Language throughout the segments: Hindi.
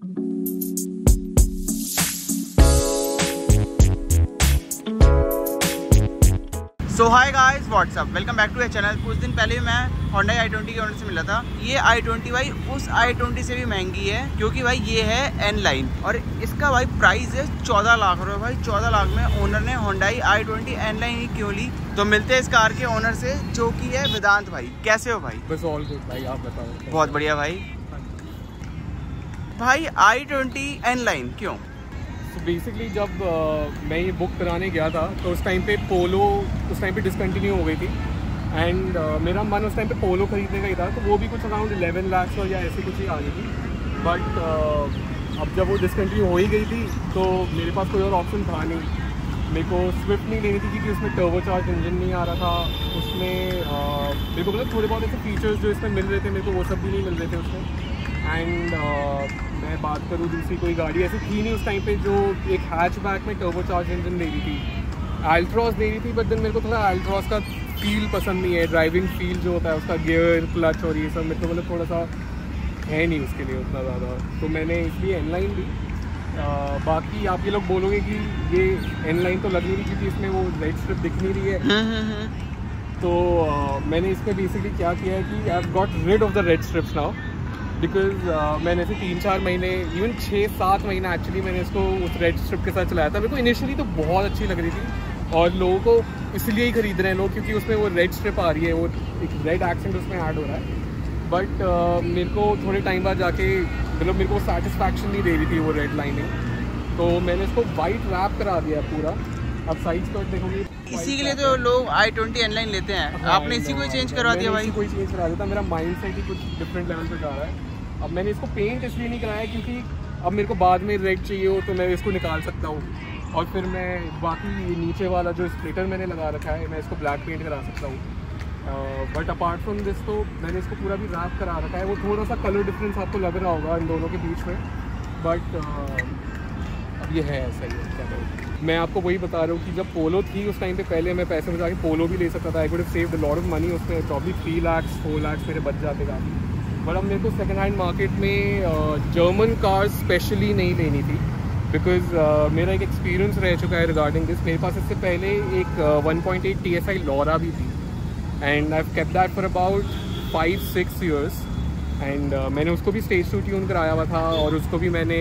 So hi guys, what's up, welcome back to a channel. कुछ दिन पहले मैं Hyundai i20 के ओनर से मिला था। ये i20 भाई उस i20 से भी महंगी है, क्योंकि भाई ये है N लाइन और इसका भाई प्राइस है 14 लाख रुपए। भाई 14 लाख में ओनर ने Hyundai i20 N लाइन ही क्यों ली? तो मिलते हैं इस कार के ओनर से, जो कि है वेदांत भाई। कैसे हो भाई? बस ऑल गुड भाई, आप बताओ। बहुत बढ़िया भाई। भाई i20 N लाइन क्यों? तो बेसिकली जब मैं ये बुक कराने गया था तो उस टाइम पे पोलो डिसकंटिन्यू हो गई थी एंड मेरा मन उस टाइम पे पोलो खरीदने का ही था, तो वो भी कुछ अराउंड 11 लाख या ऐसी कुछ ही आ गई थी। बट अब जब वो डिसकंटिन्यू हो ही गई थी तो मेरे पास कोई और ऑप्शन था नहीं। मेरे को स्विफ्ट नहीं लेनी थी क्योंकि उसमें टर्बोचार्ज इंजन नहीं आ रहा था। उसमें मेरे को मतलब थोड़े बहुत ऐसे फीचर्स जो इसमें मिल रहे थे, मेरे को वो सब भी नहीं मिल रहे थे उसमें। एंड मैं बात करूँ दूसरी कोई गाड़ी ऐसी थी नहीं उस टाइम पे जो एक हैचबैक में टर्बोचार्ज इंजन दे रही थी। अल्ट्रॉस दे रही थी, बट देन मेरे को थोड़ा अल्ट्रॉस का फील पसंद नहीं है। ड्राइविंग फील जो होता है उसका, गियर, क्लच और ये सब मेरे को मतलब थोड़ा सा है नहीं उसके लिए उतना ज़्यादा, तो मैंने इसलिए N लाइन ली। बाकी आप ये लोग बोलोगे कि ये N लाइन तो लग नहीं रही क्योंकि इसमें वो रेड स्ट्रिप दिख नहीं रही है। तो मैंने इसमें बेसिकली क्या किया है कि I have got rid of the red strips now, because मैंने ऐसे 3-4 महीने, इवन 6-7 महीना एक्चुअली मैंने इसको उस रेड स्ट्रिप के साथ चलाया था। मेरे को इनिशियली तो बहुत अच्छी लग रही थी और लोगों को इसलिए ही खरीद रहे हैं लोग क्योंकि उसमें वो रेड स्ट्रिप आ रही है, वो एक रेड एक्सेंट उसमें ऐड हो रहा है। बट मेरे को थोड़े टाइम बाद जाके मतलब मेरे को सेटिस्फैक्शन नहीं दे रही थी वो रेड लाइनिंग, तो मैंने इसको वाइट रैप करा दिया पूरा। अब साइड स्कर्ट देखोगे, इसी के लिए तो लोग i20 N लाइन लेते हैं। आपने इसी को चेंज करवा दिया भाई? कोई चेंज करा दिया था, मेरा माइंड सेट ही कुछ डिफरेंट लेवल पे जा रहा है। अब मैंने इसको पेंट इसलिए नहीं कराया क्योंकि अब मेरे को बाद में रेड चाहिए हो तो मैं इसको निकाल सकता हूँ और फिर मैं बाकी नीचे वाला जो स्प्लिटर मैंने लगा रखा है मैं इसको ब्लैक पेंट करा सकता हूँ। बट अपार्ट फ्रॉम दिस तो मैंने इसको पूरा भी रैप करा रखा है। वो थोड़ा सा कलर डिफरेंस आपको लग रहा होगा इन दोनों के बीच में, बट अब ये है ऐसा ही है, क्या करूँ। मैं आपको वही बता रहा हूँ कि जब पोलो थी उस टाइम पे पहले मैं पैसे बचा के पोलो भी ले सकता था। I could have saved a lot of money उसमें, प्रॉब्ली 3 लाख 4 लाख मेरे बच जाते काफ़ी। बट अब मेरे को सेकेंड हैंड मार्केट में जर्मन कार्स स्पेशली नहीं लेनी थी, बिकॉज मेरा एक एक्सपीरियंस रह चुका है रिगार्डिंग दिस। मेरे पास इससे पहले एक 1.8 TSI लॉरा भी थी and I have kept that for about 5-6 years and मैंने उसको भी स्टेज टू ट्यून कराया हुआ था और उसको भी मैंने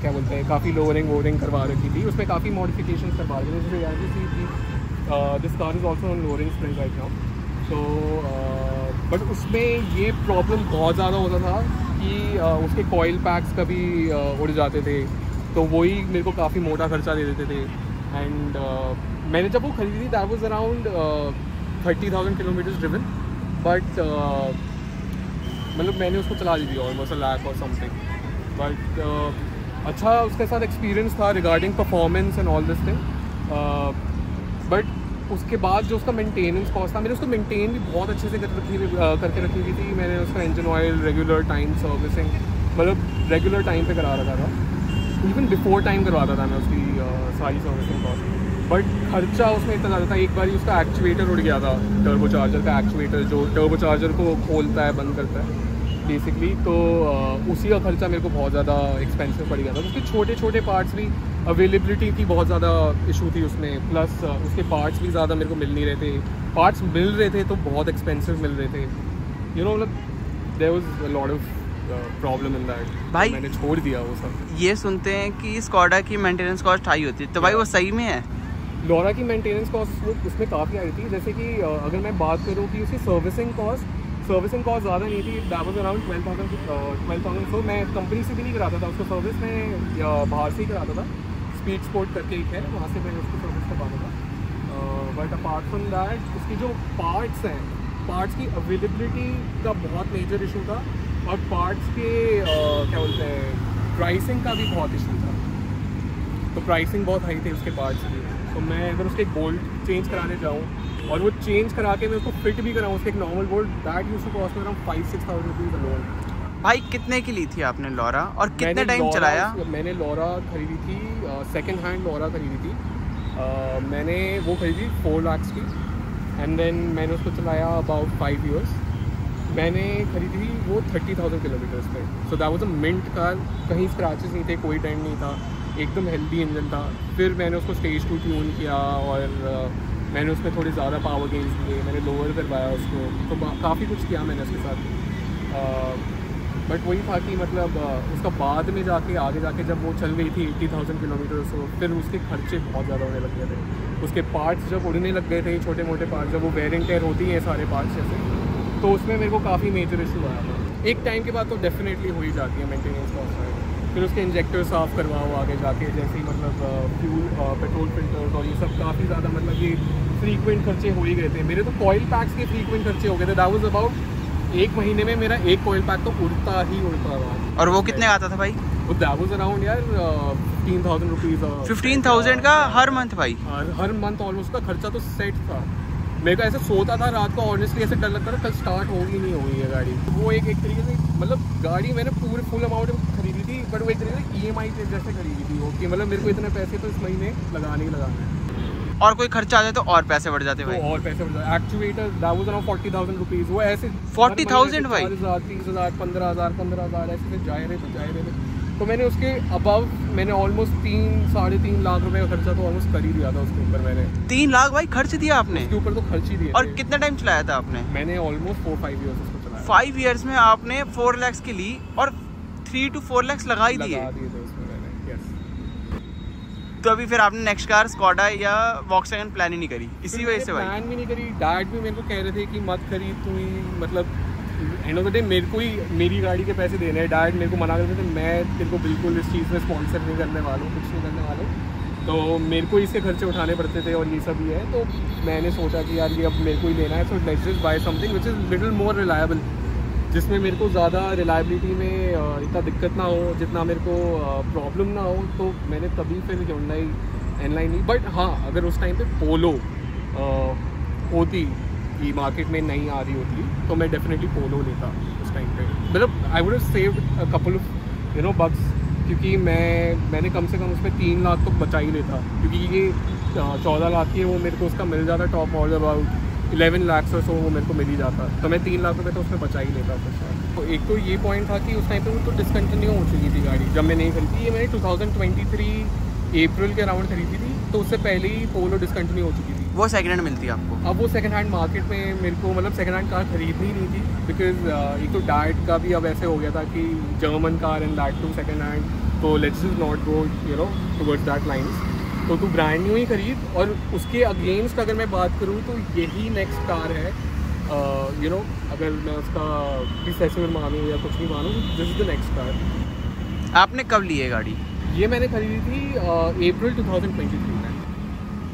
क्या बोलते हैं काफ़ी लोअरिंग वोरिंग करवा रखी थी। उसमें काफ़ी मॉडिफिकेशन करवा रखी थी, जैसे this car is also on lowering spring right now. तो बट उसमें ये प्रॉब्लम बहुत ज़्यादा होता था कि उसके कॉइल पैक्स कभी उड़ जाते थे, तो वही मेरे को काफ़ी मोटा खर्चा दे देते थे। एंड मैंने जब वो खरीदी थी that was around 30,000 kilometres driven, but मतलब मैंने उसको चला ली थी ऑलमोस्ट $1 लाख और समथिंग। बट अच्छा उसके साथ एक्सपीरियंस था regarding performance and all this thing. But उसके बाद जो उसका मेंटेनेंस कॉस्ट था, मैंने उसको मेंटेन भी बहुत अच्छे से करके रखी हुई थी। मैंने उसका engine oil regular time servicing मतलब रेगुलर टाइम पे करा रखा था, इवन बिफोर टाइम करवाता था मैं उसकी सारी सर्विसिंग कॉस्ट। बट खर्चा उसमें इतना ज़्यादा था। एक बार उसका एक्चुएटर उड़ गया था, टर्बोचार्जर का एक्चुएटर जो टर्बोचार्जर को खोलता है बंद करता है बेसिकली, तो उसी का खर्चा मेरे को बहुत ज़्यादा एक्सपेंसिव पड़ गया था। उसके छोटे छोटे पार्ट्स भी, अवेलेबिलिटी की बहुत ज़्यादा इशू थी उसमें, प्लस उसके पार्ट्स भी ज़्यादा मेरे को मिल नहीं रहे थे। पार्ट्स मिल रहे थे तो बहुत एक्सपेंसिव मिल रहे थे, यू नो, मतलब there was a lot of problem in that. भाई मैंने छोड़ दिया वो सब। ये सुनते हैं कि स्कोडा की मेंटेनेंस कॉस्ट हाई होती है, तो भाई वो सही में है? लॉरा की मेंटेनेंस कॉस्ट वो उसमें काफ़ी आई थी। जैसे कि अगर मैं बात करूँ कि उसकी सर्विसिंग कॉस्ट ज़्यादा नहीं थी, दैट वाज अराउंड 12,000। तो मैं कंपनी से भी नहीं कराता था उसको सर्विस, मैं बाहर से ही कराता था। स्पीड स्पोर्ट करके एक है, वहाँ से मैंने उसको सर्विस करवाता था। बट अपार्ट फ्रॉम दैट उसकी जो पार्ट्स हैं, पार्ट्स की अवेलेबिलिटी का बहुत मेजर इशू था और पार्ट्स के क्या बोलते हैं प्राइसिंग का भी बहुत इशू था। तो प्राइसिंग बहुत हाई थी उसके पार्ट्स की। तो मैं अगर उसके एक बोल्ट चेंज कराने जाऊँ और वो चेंज करा के मैं उसको फिट भी कराऊँ, उसके एक normal bolt, that used to cost around 5-6,000 rupees alone. भाई कितने की ली थी आपने लॉरा और कितने टाइम चलाया? मैंने लॉरा खरीदी थी, सेकेंड हैंड लॉरा खरीदी थी। मैंने वो खरीदी 4 लाख की एंड देन मैंने उसको चलाया अबाउट 5 ईयर्स। मैंने खरीदी थी वो 30,000 किलोमीटर्स पे। So that was a mint car, कहीं स्क्रैचेस नहीं थे, कोई डेंट नहीं था, एकदम हेल्दी इंजन था। फिर मैंने उसको स्टेज 2 ट्यून किया और मैंने उसमें थोड़े ज़्यादा पावर गेन्स दिए, मैंने लोअर करवाया उसको, तो काफ़ी कुछ किया मैंने उसके साथ। बट वही था कि मतलब उसका बाद में जाके आगे जाके जब वो चल गई थी 80,000 किलोमीटर, तो फिर उसके खर्चे बहुत ज़्यादा होने लग गए थे। उसके पार्ट्स जब उड़ने लग गए थे, छोटे मोटे पार्ट्स, जब वो वेयर एंड टेयर होती हैं सारे पार्ट्स जैसे, तो उसमें मेरे को काफ़ी मेजर इशू आया था। एक टाइम के बाद तो डेफिनेटली हो ही जाती है मेंटेनेंस कॉस्ट में। फिर उसके इंजेक्टर साफ़ करवाओ आगे जाके, जैसे ही मतलब फ्यूल पेट्रोल फिल्टर्स और ये सब काफ़ी ज़्यादा मतलब ये फ्रीक्वेंट खर्चे हो ही गए थे। मेरे तो कॉइल पैक्स के फ्रीक्वेंट खर्चे हो गए थे। दैट वाज अबाउट 1 महीने में मेरा एक कॉइल पैक तो उड़ता रहा। और वो कितने का आता था भाई? वो दैट वाज अराउंड यार 15,000 रुपीज़। 15,000 का हर मंथ भाई? हर मंथ ऑलमोस्ट का खर्चा तो सेट था। मेरे को ऐसे सोता था रात को, ऑनेस्टली ऐसे डर लगता था कल स्टार्ट होगी नहीं होगी ये गाड़ी। वो एक तरीके से मतलब गाड़ी मैंने पूरे फुल अमाउंट में खरीदी थी, बट वो एक तरीके से EMI पे जैसे खरीदी थी वो, कि मतलब मेरे को इतने पैसे तो इस महीने लगाने ही लगाने हैं। और कोई खर्चा आ जाए तो और पैसे बढ़ जाते भाई? तो और पैसे बढ़ जाते। Actuator that was around 40,000 rupees. वो ऐसे 40,000 भाई? 40,000, 30,000, 15,000 ऐसे जाए रहे। तो मैंने उसके अबव मैंने ऑलमोस्ट 3-3.5 लाख रुपए का खर्चा तो ऑलमोस्ट कर ही दिया था उसके ऊपर। मैंने 3 लाख भाई खर्च दिया आपने उसके ऊपर? तो खर्च ही दिया। और कितना टाइम चलाया था आपने? मैंने ऑलमोस्ट 4-5 ईयर्स उसको चलाया। 5 ईयर्स में आपने 4 लाख की ली और 3 to 4 लाख लगा ही दिए? थे उसमें मैंने, यस। तो अभी फिर आपने नेक्स्ट कार स्कोडा या वॉक्सवैगन प्लान ही नहीं करी इसी वजह से भाई? प्लान भी नहीं करी। डैड भी मेरे को कह रहे थे कि मत खरीद तू ही, मतलब एंड ऑफ द डे मेरे को ही मेरी गाड़ी के पैसे देने हैं। डैड मेरे को मना करते थे, मैं तेरे को बिल्कुल इस चीज़ में स्पॉन्सर नहीं करने वाला हूँ, कुछ नहीं करने वाला हूँ। तो मेरे को इसके खर्चे उठाने पड़ते थे और ये सब ही है। तो मैंने सोचा कि यार ये अब मेरे को ही लेना है, so let's just by something which is little more reliable, जिसमें मेरे को ज़्यादा रिलायबिलिटी में इतना दिक्कत ना हो, जितना मेरे को प्रॉब्लम ना हो। तो मैंने तभी फिर Hyundai N-Line ली। बट हाँ, अगर उस टाइम पे पोलो होती कि मार्केट में नहीं आ रही होती तो मैं डेफिनेटली पोलो लेता उस टाइम पे। मतलब I would have saved a couple of bucks, क्योंकि मैंने कम से कम उसमें 3 लाख तो बचा ही लेता, क्योंकि ये 14 लाख की है, वो मेरे को उसका मिल जाता टॉप मॉडल अबाउट 11 लाख से, वो मेरे को मिल ही जाता। तो मैं 3 लाख रुपये तो उसमें बचा ही लेता फिर। तो एक तो ये पॉइंट था कि उस टाइम पे वो तो डिसकंटिन्यू हो चुकी थी गाड़ी जब मैं नहीं खरीदी। ये मैंने 2023 अप्रैल के अराउंड खरीदी थी, तो उससे पहले ही पोलो डिसकंटिन्यू हो चुकी थी। वो सेकंड हैंड मिलती है आपको? अब वो सेकंड हैंड मार्केट में मेरे को मतलब सेकंड हैंड कार खरीदनी नहीं थी, बिकॉज एक तो डैड का भी अब ऐसे हो गया था कि German car and that too second hand, तो let's just not go towards that lines. तो तू ब्रांड न्यू ही खरीद। और उसके अगेंस्ट अगर मैं बात करूँ तो यही नेक्स्ट कार है। अगर मैं उसका डिसेसिवर मानूँ या कुछ नहीं मानूँ, this is the next car. आपने कब ली है गाड़ी? ये मैंने खरीदी थी अप्रैल 2023 में।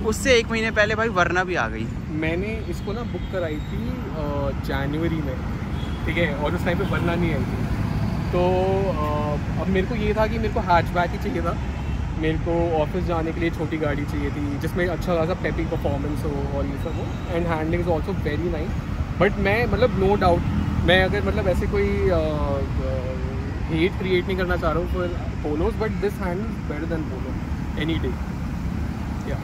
उससे 1 महीने पहले भाई वरना भी आ गई। मैंने इसको ना बुक कराई थी जनवरी में, ठीक है, और उस टाइम पे वरना नहीं आई थी। तो अब मेरे को ये था कि मेरे को हैचबैक ही चाहिए था। मेरे को ऑफिस जाने के लिए छोटी गाड़ी चाहिए थी जिसमें अच्छा खासा पेपी परफॉर्मेंस हो और ये सब हो, and handling is also very nice. But मैं मतलब नो डाउट मैं अगर मतलब ऐसे कोई हेट क्रिएट नहीं करना चाह रहा हूँ for Polos, but this hand is better than Polo any day. या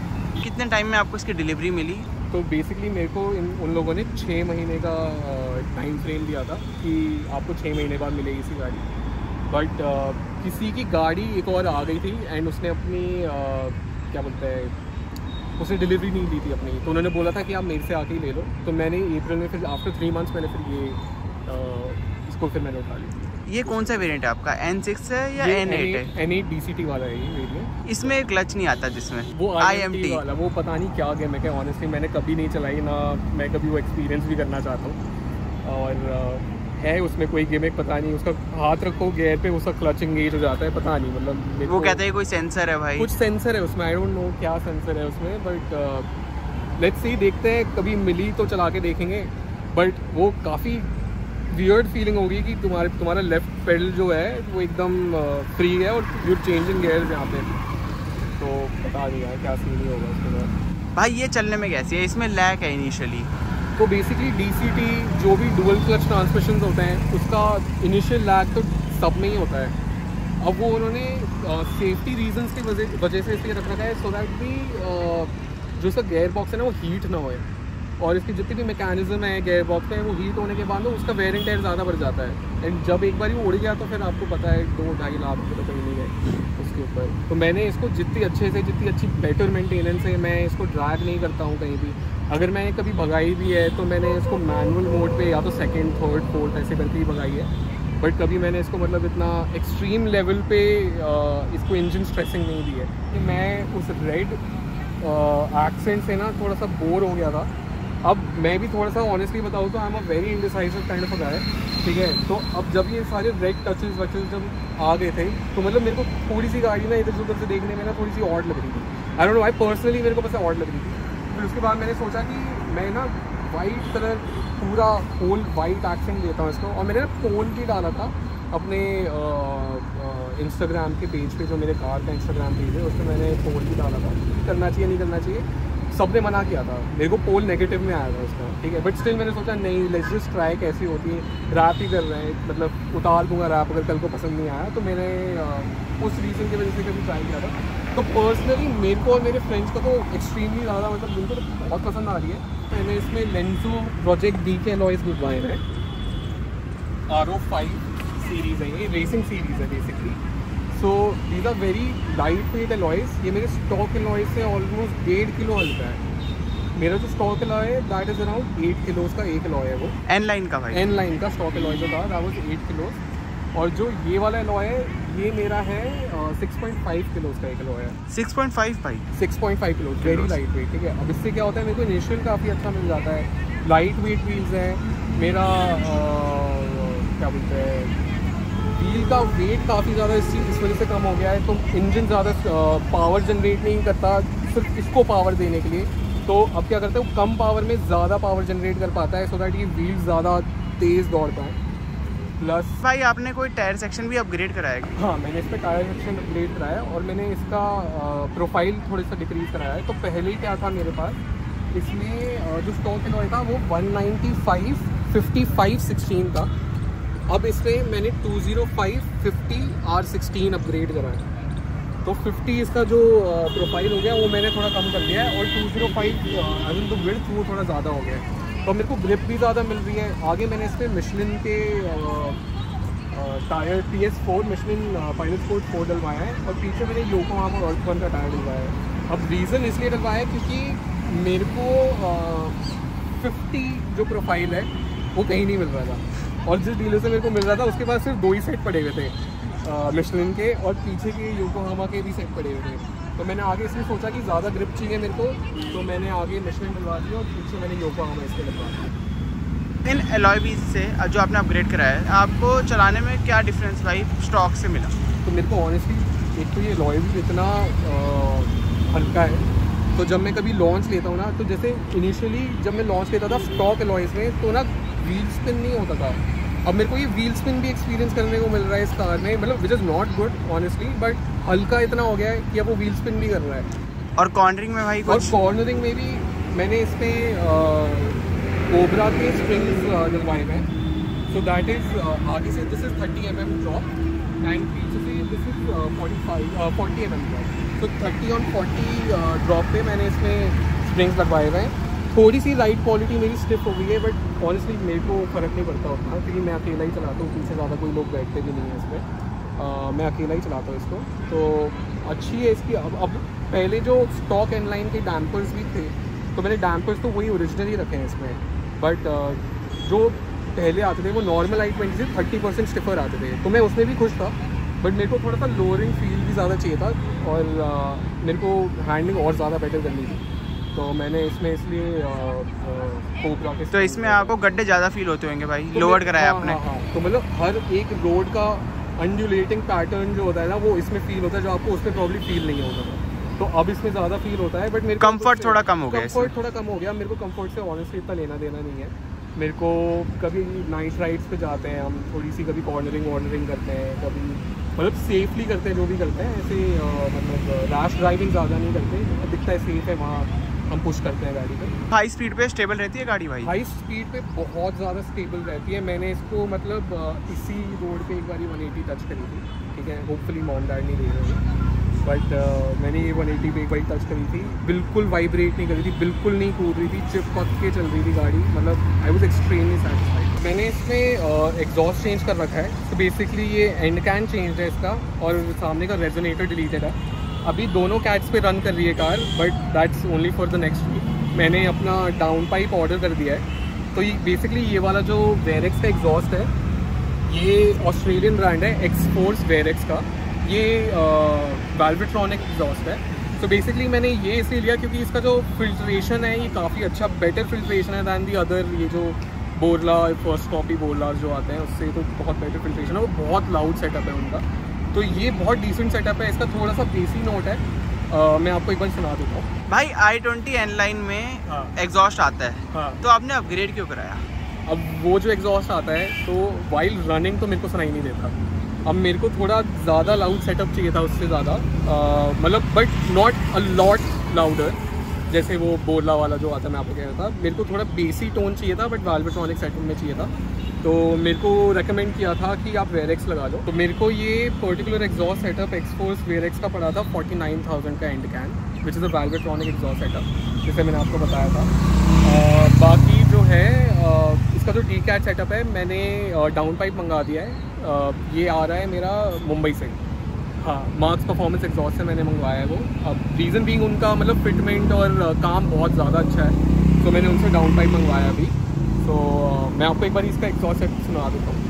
कितने टाइम में आपको इसकी डिलीवरी मिली? तो बेसिकली मेरे को उन लोगों ने 6 महीने का टाइम फ्रेम दिया था कि आपको 6 महीने बाद मिलेगी इसी गाड़ी। बट किसी की गाड़ी एक और आ गई थी एंड उसने अपनी क्या बोलते हैं, उसने डिलीवरी नहीं दी थी अपनी, तो उन्होंने बोला था कि आप मेरे से आके ही ले लो। तो मैंने अप्रैल में फिर आफ्टर 3 मंथ्स मैंने फिर ये इसको फिर मैंने उठा ली। ये कौन सा वेरिएंट है आपका? N6 है या N8 है? N8 DCT वाला है ये वेरिएंट। इसमें क्लच नहीं आता जिसमें वो IMT वाला, वो पता नहीं क्या गेम है, ऑनेस्टली मैंने कभी नहीं चलाई ना, मैं कभी वो एक्सपीरियंस भी करना चाहता हूँ। और है उसमें कोई गिमिक पता नहीं, उसका हाथ रखो गियर पे उसका क्लच एंगेज हो जाता है, पता नहीं मतलब वो कहते हैं कोई सेंसर है भाई, कुछ सेंसर है उसमें, आई डोंट नो क्या सेंसर है उसमें। बट लेट्स सी, देखते हैं, कभी मिली तो चला के देखेंगे। बट वो काफ़ी वियर्ड फीलिंग होगी कि तुम्हारा लेफ्ट पेडल जो है वो एकदम फ्री है और यू चेंजिंग गियर्स यहाँ पे, तो पता नहीं यार क्या सीन ही होगा उसके बाद। भाई ये चलने में कैसी है? इसमें लैग है इनिशियली। तो बेसिकली DCT जो भी डुअल क्लच ट्रांसमिशन होते हैं उसका इनिशियल लैग तो सब में ही होता है। अब वो उन्होंने सेफ्टी रीजंस की वजह से इसलिए रख रखा है सो दैट भी जो उसका गियर बॉक्स है ना वो हीट ना होए। और इसकी जितनी भी मैकेनिज्म है गेयर बॉक्स में वो हीट होने के बाद उसका वेयर एंड टेयर ज़्यादा बढ़ जाता है। एंड जब एक बार वो उड़ गया तो फिर आपको पता है 2-2.5 लाख रुपये तो कहीं नहीं गए उसके ऊपर। तो मैंने इसको जितनी अच्छे से जितनी अच्छी बेटर मेंटेनेंस है मैं इसको ड्रैग नहीं करता हूँ कहीं भी। अगर मैंने कभी भगाई भी है तो मैंने इसको मैनुअल मोड पे या तो सेकंड, थर्ड, फोर्थ ऐसे करके ही भगाई है। बट कभी मैंने इसको मतलब इतना एक्सट्रीम लेवल पे इसको इंजन स्ट्रेसिंग नहीं दी है कि मैं उस रेड एक्सेंट से ना थोड़ा सा बोर हो गया था। अब मैं भी थोड़ा सा ऑनेस्टली बताऊँ तो I am a very indecisive kind of a guy, ठीक है। तो अब जब ये सारे रेड टचेस वचेस जब आ गए थे तो मतलब मेरे को थोड़ी सी गाड़ी ना इधर उधर से देखने में ना थोड़ी सी ऑड लग रही थी। I don't know why, personally मेरे को बस ऑड लग रही थी। फिर उसके बाद मैंने सोचा कि मैं ना वाइट कलर पूरा होल वाइट एक्सेंट देता हूँ इसको। और मैंने ना पोल भी डाला था अपने इंस्टाग्राम के पेज पे, जो मेरे कार का इंस्टाग्राम पेज है उसमें मैंने पोल भी डाला था करना चाहिए नहीं करना चाहिए। सब ने मना किया था, मेरे को पोल नेगेटिव में आया था उसका, ठीक है। बट स्टिल मैंने सोचा नहीं, लेट्स जस्ट ट्राई कैसी होती है। रैप ही कर रहे हैं, मतलब उतार दूंगा रैप अगर कल को पसंद नहीं आया तो। मैंने उस रीज़न की वजह से कभी ट्राई किया था। तो पर्सनली मेरे को और मेरे फ्रेंड्स को तो एक्सट्रीमली ज़्यादा मतलब उनको तो बहुत पसंद आ रही है। मैंने इसमें लेंसो प्रोजेक्ट डी के अलॉयज़ गुडवाए हैं। RO5 सीरीज़ है, ये रेसिंग सीरीज़ है basically. So these are very light weight alloys. ये मेरे स्टॉक अलॉय से ऑलमोस्ट 1.5 किलो हल्का है। मेरा जो स्टॉक अलॉय है दैट इज़ अराउंड 8 किलोज़ का एक अलॉय है। वो एन लाइन का भाई, एन लाइन का स्टॉक अलॉय जो था दैट वाज 8 किलोज़। और जो ये वाला अलॉय है ये मेरा है 6.5 किलोज़ का एक अलॉय है। 6.5 भाई, 6.5 किलो, वेरी लाइट वेट, ठीक है। अब इससे क्या होता है, मेरे को इनिशियल काफ़ी अच्छा मिल जाता है। लाइट वेट व्हील्स हैं मेरा, क्या बोलते हैं, व्हील का वेट काफ़ी ज़्यादा इस वजह से कम हो गया है। तो इंजन ज़्यादा पावर जनरेट नहीं करता सिर्फ इसको पावर देने के लिए। तो अब क्या करता है, वो कम पावर में ज़्यादा पावर जनरेट कर पाता है, सो दैट ये व्हील ज़्यादा तेज़ दौड़ता है। प्लस भाई आपने कोई टायर सेक्शन भी अपग्रेड कराया है? हाँ, मैंने इस पर टायर सेक्शन अपग्रेड कराया और मैंने इसका प्रोफाइल थोड़ा सा डिक्रीज़ कराया है। तो पहले क्या था मेरे पास, इसमें जो स्टॉक अलॉय था वो 195 55 16 था। अब इसमें मैंने 205 50 R16 अपग्रेड कराया। तो 50 इसका जो प्रोफाइल हो गया वो मैंने थोड़ा कम कर दिया है, और 205 अगर तो विड्थ वो थोड़ा ज़्यादा हो गया है। तो मेरे को ग्रिप भी ज़्यादा मिल रही है। आगे मैंने इस पर मिशलिन के tyre PS4 Michelin pilot sport 4 डलवाया है, और पीछे मैंने योकोहामा अर्थवन का टायर डलवाया है। अब रीज़न इसलिए डलवाया है क्योंकि मेरे को 50 जो प्रोफाइल है वो कहीं नहीं मिल रहा था, और जिस डीलर से मेरे को मिल रहा था उसके पास सिर्फ 2 ही सेट पड़े हुए थे मिशलिन के, और पीछे के योकोहामा के भी सेट पड़े हुए थे। तो मैंने आगे इसलिए सोचा कि ज़्यादा ग्रिप चाहिए मेरे को, तो मैंने आगे मिशलिन डलवा दिया और पीछे मैंने योकोहामा इसके डलवा दिया। इन अलॉय व्हील्स से जो आपने अपग्रेड कराया है, आपको चलाने में क्या डिफरेंस भाई स्टॉक से मिला? तो मेरे को ऑनेस्टली एक तो ये अलॉय व्हील इतना हल्का है, तो जब मैं कभी लॉन्च लेता हूँ ना, तो जैसे इनिशियली जब मैं लॉन्च लेता था स्टॉक अलॉयज़ में तो ना व्हील स्पिन नहीं होता था। अब मेरे को ये व्हील स्पिन भी एक्सपीरियंस करने को मिल रहा है इस कार में, मतलब which is not good honestly, but हल्का इतना हो गया है कि अब वो व्हील स्पिन भी कर रहा है। और कॉर्नरिंग में भाई और कॉर्नरिंग में भी मैंने इस पर कोबरा के स्प्रिंग्स डलवाए हैं। सो दैट इज़ आगे से this is 30 mm drop, and पीछे से दिस इज़ 40 mm ड्रॉप। तो 30 और 40 ड्रॉप पे मैंने इसमें स्प्रिंग्स लगवाए हुए हैं। थोड़ी सी राइड क्वालिटी मेरी स्टिफ हो गई है, बट ऑनेस्टली मेरे को फ़र्क नहीं पड़ता उतना, क्योंकि मैं अकेला ही चलाता हूँ, पीछे ज़्यादा कोई लोग बैठते भी नहीं है इसमें। मैं अकेला ही चलाता हूँ इसको, तो अच्छी है इसकी। अब पहले जो स्टॉक एनलाइन के डैम्पर्स भी थे, तो मैंने डैम्पर्स तो वही ओरिजिनली रखे हैं इसमें, बट जो पहले आते थे वो नॉर्मल i20 से 30% स्टिफर आते थे, तो मैं उसमें भी खुश था। बट मेरे को थोड़ा सा लोअरिंग फील भी ज़्यादा चाहिए था, और मेरे को हैंडलिंग और ज़्यादा बेटर करनी थी, तो मैंने इसमें इसलिए कोबरा के। तो इसमें आपको गड्ढे ज़्यादा फील होते होंगे भाई, तो लोअर कराया आपने? हाँ, तो मतलब हर एक रोड का अंडुलेटिंग पैटर्न जो होता है ना, वो इसमें फील होता है, जो आपको उसमें प्रॉब्ली फील नहीं होता था। तो अब इसमें ज़्यादा फील होता है, बट मेरे कंफर्ट थोड़ा कम हो गया। कंफर्ट थोड़ा कम हो गया मेरे को। कंफर्ट से ऑनेस्टली इतना लेना देना नहीं है मेरे को। कभी नाइट राइड्स पे जाते हैं हम, थोड़ी सी कभी कॉर्नरिंग करते हैं, कभी मतलब सेफली करते हैं जो भी करते हैं, ऐसे मतलब रैश ड्राइविंग ज़्यादा नहीं करते, दिखता है सेफ है वहाँ हम पुश करते हैं गाड़ी पे। हाई स्पीड पे स्टेबल रहती है गाड़ी भाई? हाई स्पीड पे बहुत ज़्यादा स्टेबल रहती है। मैंने इसको मतलब इसी रोड पे एक बार 180 टच करी थी, ठीक है, होपफुली मॉम डैड नहीं दे रहे हैं। बट मैंने ये 180 पे एक बाइक टच करी थी, बिल्कुल वाइब्रेट नहीं कर रही थी, बिल्कुल नहीं कूद रही थी, चिपक के चल रही थी गाड़ी, मतलब आई वॉज एक्सट्रीमली सेटिस्फाइड। मैंने इसमें एग्जॉस्ट चेंज कर रखा है, तो बेसिकली ये एंड कैन चेंज है इसका, और सामने का रेजोनेटर डिलीटेड है। अभी दोनों कैट्स पे रन कर रही है car, but that's only for the next week. मैंने अपना डाउन पाइप ऑर्डर कर दिया है। तो ये बेसिकली ये वाला जो वेरेक्स का एग्जॉस्ट है, ये ऑस्ट्रेलियन ब्रांड है एक्सफोर्स वेरेक्स का, ये वेल्वेट्रॉनिक एग्जॉस्ट है। तो बेसिकली मैंने ये इसलिए लिया क्योंकि इसका जो फिल्ट्रेशन है ये काफ़ी अच्छा, बेटर फिल्ट्रेशन है दैन दी अदर, ये जो बोरला फर्स्ट कॉपी बोरला जो आते हैं उससे तो बहुत बेटर फिल्ट्रेशन है, वो बहुत लाउड सेटअप है उनका। तो ये बहुत डिसेंट सेटअप है, इसका थोड़ा सा देसी नोट है। मैं आपको एक बार सुना देता हूँ। भाई i20 N-Line में एग्जॉस्ट आता है, तो आपने अपग्रेड क्यों कराया? अब वो जो एग्जॉस्ट आता है तो वाइल रनिंग तो मेरे को सुनाई नहीं देता। अब मेरे को थोड़ा ज़्यादा लाउड सेटअप चाहिए था, उससे ज़्यादा मतलब but not a lot louder, जैसे वो बोरला वाला जो आता है मैं आपको कह रहा था। मेरे को थोड़ा बेसी टोन चाहिए था, बट वेल्वेट्रॉनिक सेटअप में चाहिए था। तो मेरे को रेकमेंड किया था कि आप वेरेक्स लगा लो। तो मेरे को ये particular exhaust setup Xforce Varex का पड़ा था 49,000 का and can, which is a Valvetronic exhaust setup, जैसे मैंने आपको बताया था। बाकी जो है इसका जो टी कैट सेटअप है, मैंने डाउन पाइप मंगा दिया है। ये आ रहा है मेरा मुंबई से, हाँ, मार्क्स परफॉर्मेंस एग्जॉस्ट से मैंने मंगवाया है वो। अब रीज़न बीइंग उनका मतलब फिटमेंट और काम बहुत ज़्यादा अच्छा है, तो मैंने उनसे डाउन पाइप मंगवाया अभी। तो मैं आपको एक बार इसका एग्जॉस्ट सेट सुना देता हूँ।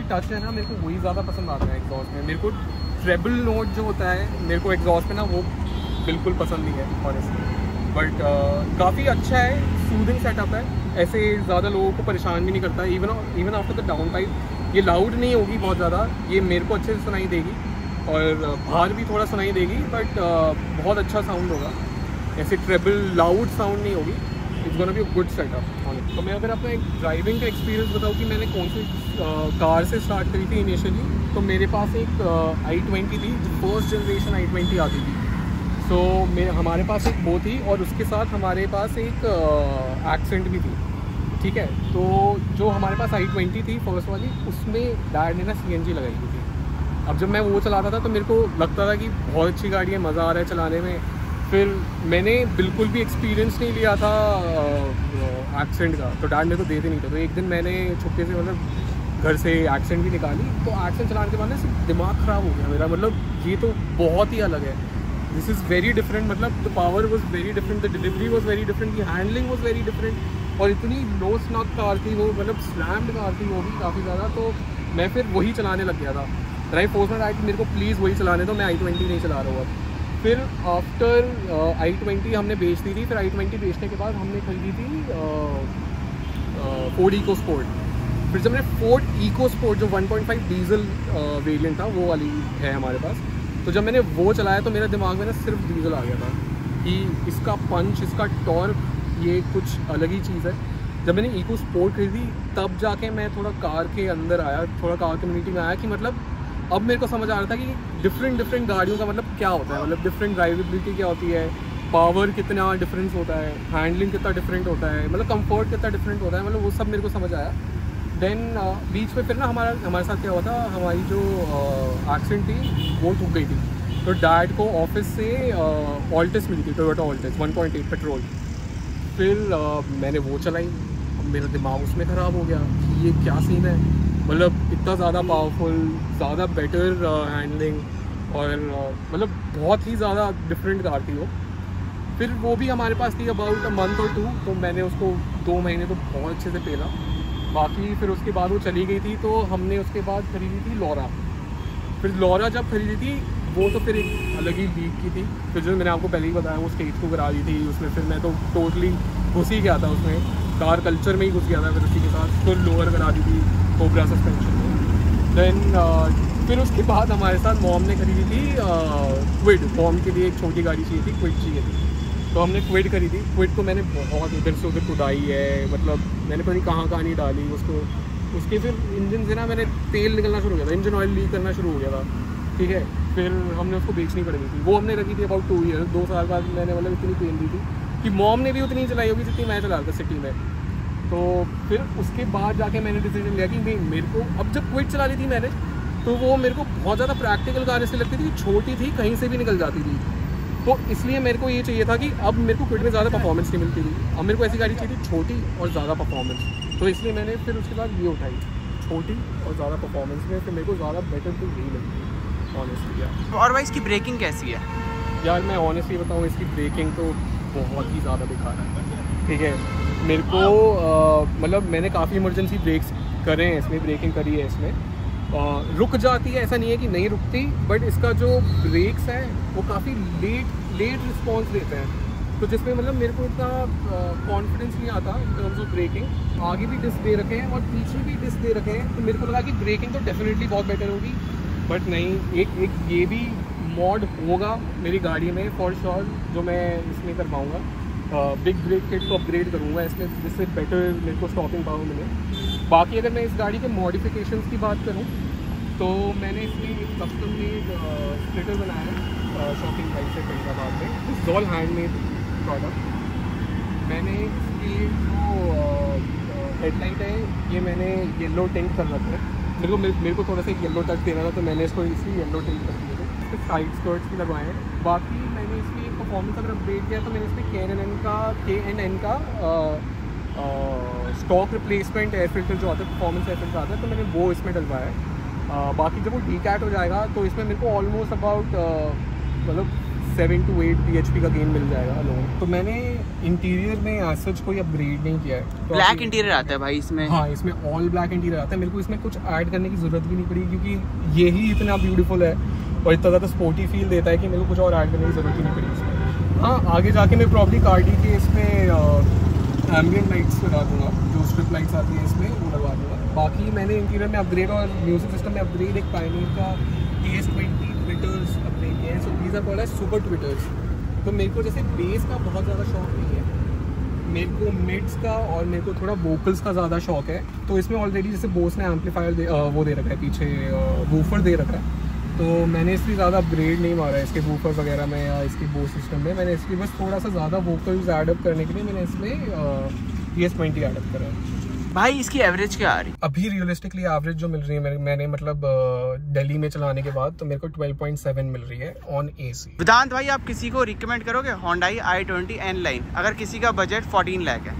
टच है ना, मेरे को वही ज़्यादा पसंद आता है एग्जॉस्ट में। मेरे को ट्रेबल नोट जो होता है मेरे को एग्जॉस्ट में ना, वो बिल्कुल पसंद नहीं है ऑनेस्टली। बट काफ़ी अच्छा है, सूदिंग सेटअप है, ऐसे ज़्यादा लोगों को परेशान भी नहीं करता। Even after the down pipe ये लाउड नहीं होगी बहुत ज़्यादा, ये मेरे को अच्छे से सुनाई देगी और बाहर भी थोड़ा सुनाई देगी, बट बहुत अच्छा साउंड होगा, ऐसे ट्रेबल लाउड साउंड नहीं होगी। It's gonna be a good setup. तो मैं अगर अपना एक ड्राइविंग का एक्सपीरियंस बताऊँ कि मैंने कौन सी कार से स्टार्ट करी थी इनिशियली, तो मेरे पास एक i20 थी, जो फर्स्ट जनरेशन i20 आती थी। सो हमारे पास एक वो थी और उसके साथ हमारे पास एक एक्सेंट भी थी, ठीक है। तो जो हमारे पास i20 थी फर्स्ट वाली, उसमें डैड ने ना CNG लगाई हुई थी। अब जब मैं वो चलाता था तो मेरे को लगता था कि बहुत अच्छी गाड़ी है, मज़ा आ रहा है चलाने में। फिर मैंने बिल्कुल भी एक्सपीरियंस नहीं लिया था एक्सेंट का, तो डैड मेरे को देते नहीं थे। तो एक दिन मैंने छुपके से मतलब घर से एक्सेंट भी निकाली, तो एक्सेंट चलाने के बाद ना सिर्फ दिमाग ख़राब हो गया मेरा। मतलब ये तो बहुत ही अलग है, दिस इज़ वेरी डिफरेंट। मतलब the power was very different, the delivery was very different, the handling was very different, और इतनी लो स्नॉक कार थी वो, मतलब स्लैम्ड कार थी वो भी काफ़ी ज़्यादा। तो मैं फिर वही चलाने लग गया था। ड्राइव फोर्समेंट आई कि मेरे को प्लीज़ वही चलाने दो, मैं i20 नहीं चला रहा हूँ। फिर आफ्टर i20 हमने बेच दी थी। फिर i20 बेचने के बाद हमने खरीदी थी फोर्ड इको स्पोर्ट। फिर जब मैंने फोर्ड इको स्पोर्ट जो 1.5 डीजल वेरिएंट था, वो वाली है हमारे पास, तो जब मैंने वो चलाया तो मेरे दिमाग में ना सिर्फ डीजल आ गया था कि इसका पंच, इसका टॉर्क, ये कुछ अलग ही चीज़ है। जब मैंने इको स्पोर्ट खरीदी तब जाके मैं थोड़ा कार के अंदर आया, थोड़ा कार कम्युनिटी में आया कि मतलब अब मेरे को समझ आ रहा था कि डिफरेंट गाड़ियों का मतलब क्या होता है, मतलब डिफरेंट ड्राइवेबिलिटी क्या होती है, पावर कितना डिफरेंस होता है, हैंडलिंग कितना डिफरेंट होता है, मतलब कंफर्ट कितना डिफरेंट होता है, मतलब वो सब मेरे को समझ आया। देन बीच में फिर ना हमारे साथ क्या हुआ था, हमारी जो एक्सेंट थी वो रुक गई थी। तो डैड को ऑफिस से ऑल्टिस मिली थी, टोयोटा ऑल्टिस 1.8 पेट्रोल। फिर मैंने वो चलाई, अब मेरा दिमाग उसमें ख़राब हो गया कि ये क्या सीन है, मतलब इतना ज़्यादा पावरफुल, ज़्यादा बेटर हैंडलिंग और मतलब बहुत ही ज़्यादा डिफरेंट कार थी वो। फिर वो भी हमारे पास थी अबाउट अ मंथ और 2, तो मैंने उसको 2 महीने तो बहुत अच्छे से पेला। बाकी फिर उसके बाद वो चली गई थी, तो हमने उसके बाद खरीदी थी लॉरा। फिर लॉरा जब खरीदी थी वो तो फिर एक अलग ही लीग की थी। फिर जो मैंने आपको पहले ही बताया, वो स्टेज को करा दी थी उसमें। फिर मैं तो टोटली घुस ही गया था उसमें, कार कल्चर में ही घुस गया था। फिर उसी के साथ फुल लोअर करा दी थी कोबरा सस्पेंशन में। देन फिर उसके बाद हमारे साथ मॉम ने खरीदी थी क्विड। मॉम के लिए एक छोटी गाड़ी चाहिए थी, क्विड चाहिए थी, तो हमने क्विड खरीदी। क्विड को मैंने बहुत इधर से उधर कुदाई है, मतलब मैंने पता नहीं कहाँ नहीं डाली उसको। उसके फिर इंजन से ना मैंने तेल निकलना शुरू हो गया था, इंजन ऑयल लीक करना शुरू हो गया था, ठीक है। फिर हमने उसको बेचनी पड़ गई थी, वो हमने रखी थी अबाउट 2 ईयर, 2 साल बाद मैंने मतलब इतनी पेन दी थी कि मॉम ने भी उतनी चलाई होगी जितनी मैं चला था सिटी में। तो फिर उसके बाद जाके मैंने डिसीजन लिया कि नहीं, मेरे को अब जब क्विड चला ली थी मैंने, तो वो मेरे को बहुत ज़्यादा प्रैक्टिकल कार इसलिए लगती थी, छोटी थी, कहीं से भी निकल जाती थी। तो इसलिए मेरे को ये चाहिए था कि अब मेरे को क्विड में ज़्यादा परफॉर्मेंस नहीं मिलती थी, अब मेरे को ऐसी गाड़ी चाहिए थी छोटी और ज़्यादा परफॉर्मेंस। तो इसलिए मैंने फिर उसके बाद ये उठाई, छोटी और ज़्यादा परफॉर्मेंस में, फिर मेरे को ज़्यादा बेटर तो यही लगती ऑनेस्टली यार। और भाई इसकी ब्रेकिंग कैसी है? यार मैं ऑनेस्टली बताऊँ, इसकी ब्रेकिंग तो बहुत ही ज़्यादा बेकार है, ठीक है। मेरे को मतलब मैंने काफ़ी इमरजेंसी ब्रेक्स करे हैं इसमें, ब्रेकिंग करी है इसमें, रुक जाती है, ऐसा नहीं है कि नहीं रुकती, बट इसका जो ब्रेक्स है वो काफ़ी लेट रिस्पॉन्स देते हैं, तो जिसमें मतलब मेरे को इतना कॉन्फिडेंस नहीं आता इन टर्म्स ऑफ ब्रेकिंग। आगे भी डिस्क दे रखे हैं और पीछे भी डिस्क दे रखे हैं, तो मेरे को लगा कि ब्रेकिंग तो डेफिनेटली बहुत बेटर होगी, बट नहीं, एक ये भी मॉड होगा मेरी गाड़ी में फॉर श्योर, जो मैं इसमें कर पाऊँगा। बिग ब्रेक किट को अपग्रेड करूँगा इसमें, जिससे बेटर मेरे को स्टॉपिंग पावर मिले। बाकी अगर मैं इस गाड़ी के मॉडिफिकेशंस की बात करूँ तो मैंने इसमें एक कस्टम मेड स्प्लिटर बनाया है शॉपिंग प्राइस से फरीदाबाद में, इट्स ऑल हैंडमेड प्रोडक्ट। मैंने इसकी जो हेडलाइट है ये मैंने येलो टिंट कर रखा है, मेरे को थोड़ा सा येलो टच देना था, तो मैंने इसको इसलिए येलो टिंट कर दिया था। इसके साइड स्कर्ट्स भी लगवाए हैं। बाकी मैंने इसकी परफॉर्मेंस अगर अपडेट किया तो मैंने इसमें K&N का स्टॉक रिप्लेसमेंट एयर फिल्टर जो आता है, परफॉर्मेंस एयर फिल्टर आता है, तो मैंने वो इसमें डलवाया है। बाकी जब वो डीकैट हो जाएगा तो इसमें मेरे को ऑलमोस्ट अबाउट मतलब 7 to 8 bhp का गेन मिल जाएगा लोन। तो मैंने इंटीरियर में आज सच कोई अपग्रेड नहीं किया है। तो ब्लैक इंटीरियर आता है भाई इसमें? हाँ, इसमें ऑल ब्लैक इंटीरियर आता है। मेरे को इसमें कुछ ऐड करने की ज़रूरत भी नहीं पड़ी, क्योंकि यही इतना ब्यूटीफुल है और इतना ज़्यादा स्पोर्टी फील देता है कि मेरे को कुछ और ऐड करने की ज़रूरत ही नहीं पड़ी इसमें। हाँ, आगे जाके मैं प्रॉब्ली कार्डी के इसमें एम्बिएंट लाइट्स लगा दूँगा, जो स्ट्रिप लाइट्स आती हैं इसमें, वो लगा दूँगा। बाकी मैंने इंटीरियर में अपग्रेड और म्यूजिक सिस्टम में अपग्रेड एक पायनियर का TS20 ट्विटर्स अपग्रेड किए हैं, so these are called as super tweeters. तो मेरे को जैसे बेस का बहुत ज़्यादा शौक नहीं है, मेरे को मिड्स का और मेरे को थोड़ा वोकल्स का ज़्यादा शौक है। तो इसमें ऑलरेडी जैसे बोस ने एम्पलीफायर वो दे रखा है, पीछे वूफर दे रखा है, तो मैंने इसलिए ज़्यादा अपग्रेड नहीं मारा है इसके वूफर वगैरह में या इसकी बोस सिस्टम में। मैंने इसलिए बस थोड़ा सा ज़्यादा वोकल्स एडअप करने के लिए मैंने इसमें TS20 एडअप करा है। भाई इसकी एवरेज क्या आ रही? अभी रियलिस्टिकली एवरेज जो मिल रही है मैंने मतलब दिल्ली में चलाने के बाद, तो मेरे को 12.7 मिल रही है ऑन AC। वेदांत भाई, आप किसी को रिकमेंड करोगे Hyundai i20 N लाइन, अगर किसी का बजट 14 लाख है?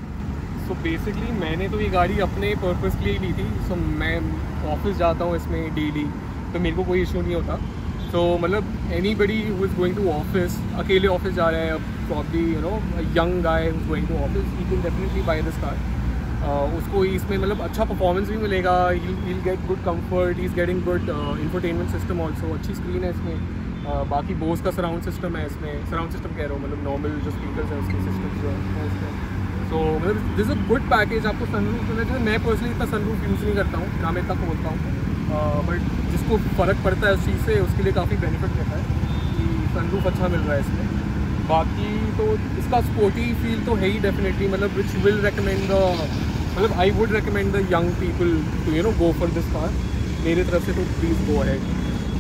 सो बेसिकली मैंने तो ये गाड़ी अपने पर्पज़ के लिए ली थी। सो मैं ऑफिस जाता हूँ इसमें डेली, तो मेरे को कोई इशू नहीं होता। तो मतलब anybody who is going to office, अकेले ऑफिस जा रहे हैं, probably young guy who is going to office, he can definitely buy this car. उसको इसमें मतलब अच्छा परफॉर्मेंस भी मिलेगा, he'll get good comfort, he's getting good infotainment system also, अच्छी स्क्रीन है इसमें। बाकी बोस का सराउंड सिस्टम है इसमें, सराउंड सिस्टम कह रहा हूँ मतलब नॉर्मल जो स्पीकर्स हैं उसके सिस्टम जो है इसमें। सो मतलब this is a good package. आपको सनरूफ मिल रहा है, मैं पर्सनली इतना सनरूफ यूज़ नहीं करता हूँ, ना मैं इतना बोलता हूँ, बट जिसको फ़र्क पड़ता है उस चीज़ से, उसके लिए काफ़ी बेनिफिट रहता है कि सनरूफ अच्छा मिल रहा है इसमें। बाकी तो इसका स्पोर्टी फील तो है ही डेफिनेटली, मतलब विच विल रिकमेंड मतलब I would recommend the young people to go for this car. मेरी तरफ से तो please go ahead,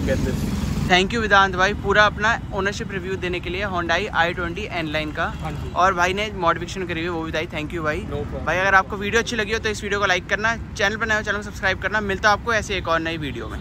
get this. Thank you Vedant भाई पूरा अपना ओनरशिप रिव्यू देने के लिए Hyundai i20 N लाइन का। हाँ जी। और भाई ने मॉडिफिकेशन करी हुई वो भी बताई, थैंक यू भाई। No problem। भाई अगर आपको वीडियो अच्छी लगी हो तो इस वीडियो को लाइक करना, चैनल पर नए हो चैनल को सब्सक्राइब करना। मिलता है आपको ऐसे एक और नई वीडियो में।